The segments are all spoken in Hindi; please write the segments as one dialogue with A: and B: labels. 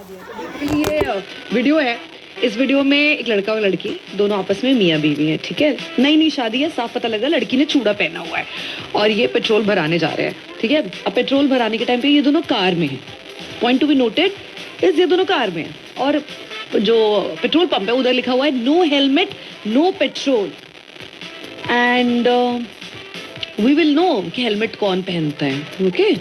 A: बेसिकली ये वीडियो है। इस वीडियो में एक लड़का और लड़की दोनों आपस में मियाँ बीवी हैं, ठीक है। नई नई शादी है, साफ पता लगा लड़की ने चूड़ा पहना हुआ है और ये पेट्रोल भराने जा रहे हैं, ठीक है। अब पेट्रोल भराने के टाइम पे ये दोनों कार में हैं। पॉइंट टू बी नोटेड इस ये दोनों कार में हैं और जो पेट्रोल पंप है उधर लिखा हुआ है no helmet no petrol and we will know कि हेलमेट कौन पहनता है, ओके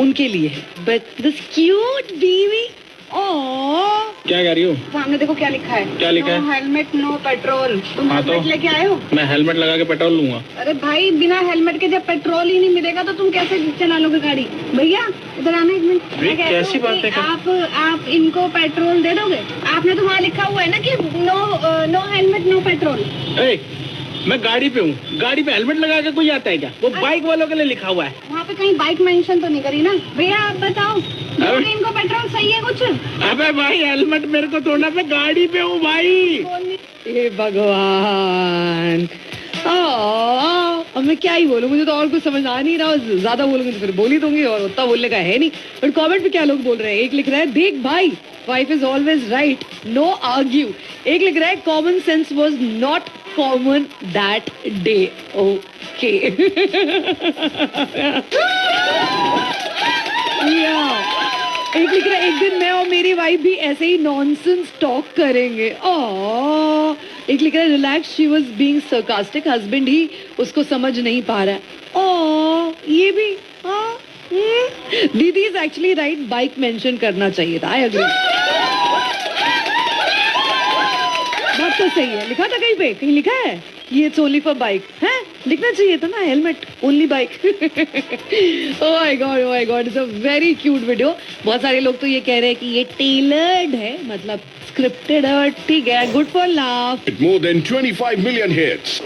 A: उनके लिए है। बट दिस क्यूट बीवी
B: क्या कह रही हो?
A: सामने देखो क्या लिखा है।
B: क्या लिखा है?
A: No helmet no petrol. तुम हेलमेट लेके आए हो?
B: मैं हेलमेट लगा के पेट्रोल लूंगा।
A: अरे भाई बिना हेलमेट के जब पेट्रोल ही नहीं मिलेगा तो तुम कैसे चला लोगे गाड़ी? भैया इधर आना एक मिनट।
B: कैसी बात है?
A: आप इनको पेट्रोल दे दोगे? आपने तो वहाँ लिखा हुआ है ना कि नो हेलमेट नो पेट्रोल।
B: मैं गाड़ी पे हूँ, गाड़ी पे हेलमेट लगा के कोई आता है क्या? वो बाइक वालों के लिए लिखा हुआ है।
A: वहाँ पे कहीं बाइक मेंशन तो नहीं करी ना? भैया आप बताओ इनको पेट्रोल सही है कुछ?
B: अबे भाई हेलमेट मेरे को तोड़ना, मैं गाड़ी पे हूँ भाई।
A: हे भगवान, अब मैं क्या ही बोलूं, मुझे तो और कुछ समझ आ नहीं रहा। ज्यादा बोलूंगी तो फिर बोल ही दूंगी और उतना बोलने का है नहीं। बट कमेंट पे क्या लोग बोल रहे हैं? एक लिख रहा है देख भाई wife is always right no argue. एक लिख रहा है common sense was not common that day. Okay एक लिख रहा है एक दिन मैं और मेरी वाइफ भी ऐसे ही नॉनसेंस टॉक करेंगे। एक लिख रहा है relax she was being sarcastic, husband ही उसको समझ नहीं पा रहा है। ये भी दीदी is actually right, bike mention करना चाहिए था। आई एग्री, बात तो सही है। लिखा था कहीं पे, कहीं लिखा है ये इट्स ओनली फॉर बाइक है, लिखना चाहिए था ना helmet only bike. Oh my God it's a very cute video. बहुत सारे लोग तो ये कह रहे हैं कि ये टेलर्ड है, मतलब स्क्रिप्टेड है, ठीक है, good for laugh.
C: More than 25 million hits.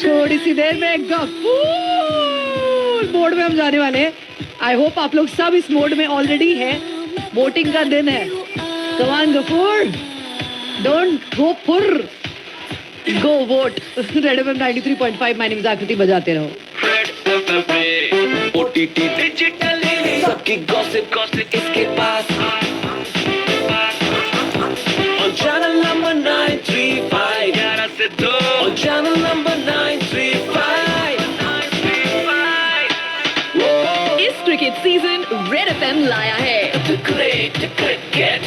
A: थोड़ी सी देर में गफूर मोड में हम जाने वाले हैं। आई होप आप लोग सब इस मोड में ऑलरेडी है। वोटिंग का दिन है, come on Gafoor, don't go far, go vote. Red FM 93.5 my name is Aakriti, बजाते रहो।
D: ओटीटी डिजिटल सबकी गॉसिप इसके पास on channel number 935 11 से 2 on channel number 935
E: इस क्रिकेट सीजन रेड एफएम लाया है
D: The Great Cricket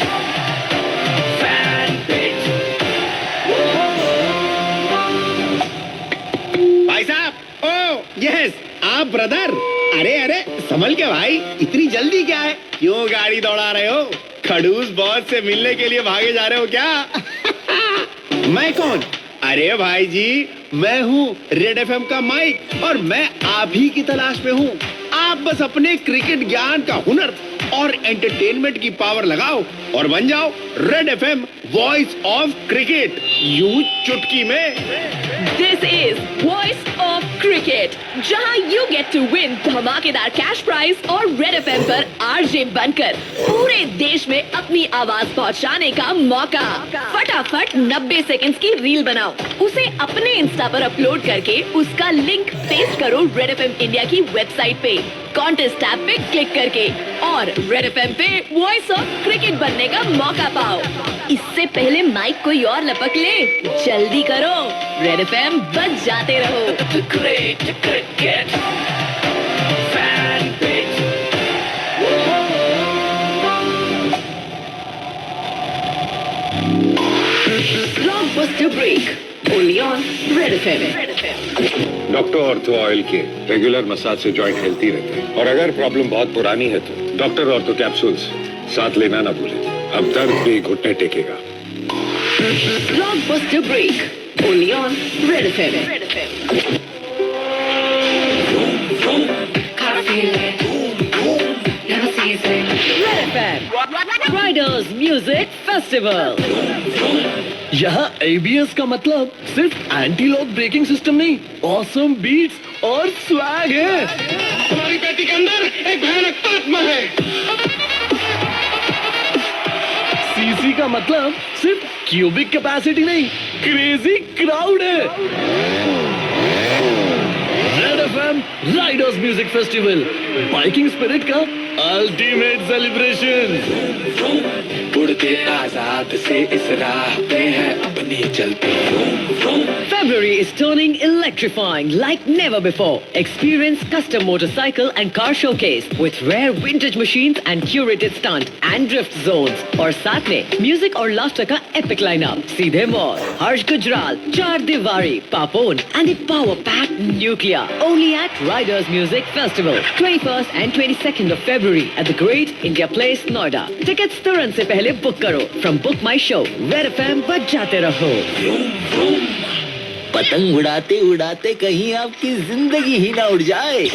D: Fan Page।
F: भाई साहब, ओ यस आप ब्रदर। अरे संभल के भाई, इतनी जल्दी क्या है? क्यों गाड़ी दौड़ा रहे हो? खड़ूस बॉस से मिलने के लिए भागे जा रहे हो क्या? मैं कौन? अरे भाई जी, मैं हूँ रेड एफएम का माइक और मैं आप ही की तलाश में हूँ। आप बस अपने क्रिकेट ज्ञान का हुनर और एंटरटेनमेंट की पावर लगाओ और बन जाओ red FM voice of cricket, यूं चुटकी में।
E: This is voice of cricket, जहां यू गेट टू विन धमाकेदार कैश प्राइज और रेड एफएम पर आरजे बनकर पूरे देश में अपनी आवाज पहुंचाने का मौका। फटाफट 90 सेकंड्स की रील बनाओ, उसे अपने इंस्टा पर अपलोड करके उसका लिंक पेस्ट करो रेड एफएम इंडिया की वेबसाइट पे, कॉन्टेस्ट टैब पे क्लिक करके और रेड एफएम पे वॉइस ऑफ क्रिकेट बनने का मौका पाओ। इससे पहले माइक कोई और लपक ले, जल्दी करो, रेड एफएम बज जाते रहो।
D: The Great Cricket Fan Page।
E: Blockbuster break only on red FM.
C: Doctor ortho oil के रेगुलर मसाज से जॉइंट हेल्थी रहते हैं और अगर प्रॉब्लम बहुत पुरानी है तो डॉक्टर ऑर्थो कैप्सूल्स साथ लेना ना भूलें। अब दर्द भी घुटने टेकेगा।
E: Blockbuster break only on red FM. Red FM riders music festival.
G: यहाँ ABS का मतलब सिर्फ एंटी लॉक ब्रेकिंग सिस्टम नहीं, ऑसम बीट्स और स्वैग है।
F: तुम्हारी बेटी के अंदर एक भयानक आत्मा है।
G: CC का मतलब सिर्फ क्यूबिक कैपेसिटी नहीं, क्रेजी क्राउड है। Red FM Riders music festival, biking spirit का अल्टीमेट सेलिब्रेशन।
D: उड़ते आजाद से इस राह पे है अपनी चलते।
H: February is turning electrifying like never before. Experience custom motorcycle and car showcase with rare vintage machines and curated stunt and drift zones. और साथ में म्यूजिक और लाफ्टर का epic lineup. सीधे मॉल, हर्ष गुजराल, चार दीवारी, Papon and a power-packed Nuclear. Only at Riders Music Festival. 21st and 22nd of February at the Great India Place, Noida. Tickets तुरंत से पहले बुक करो. From Book My Show, Red FM बजाते रहो.
I: पतंग उड़ाते उड़ाते कहीं आपकी जिंदगी ही ना उड़ जाए।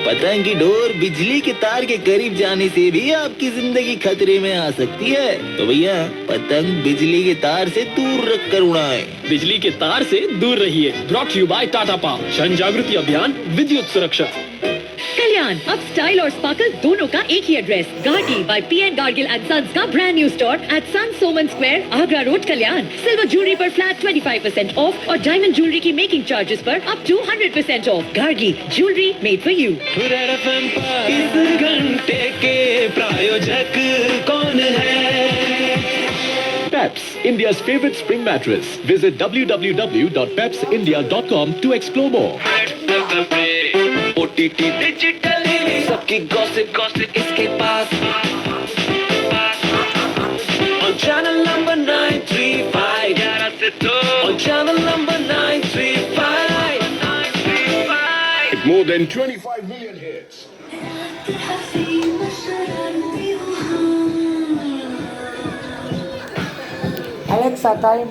I: पतंग की डोर बिजली के तार के करीब जाने से भी आपकी जिंदगी खतरे में आ सकती है। तो भैया पतंग बिजली के तार से दूर रख कर उड़ाएं।
G: बिजली के तार से दूर रहिए। Brought you by Tata Power. जन जागृति अभियान, विद्युत सुरक्षा।
E: कल्याण, अब स्टाइल और स्पार्कल दोनों का एक ही address. Gargi by PN Gadgil and sons का ब्रांड न्यू स्टोर एट सन सोमन square, Agra road, Kalyan. Silver jewellery पर फ्लैट 25% ऑफ और डायमंड ज्वेलरी की मेकिंग चार्जेस पर up to 100% off. Gargi, jewellery made for you.
D: Red FM पर इस घंटे के प्रायोजक कौन है?
G: Peps, India's favorite spring mattress. Visit www.pepsindia.com to explore more.
D: OTT digital सबकी गॉसिप इसके पास। On channel number 935 11 से 2 On channel number 935
C: More than 25 million hits.
J: Alexa, time.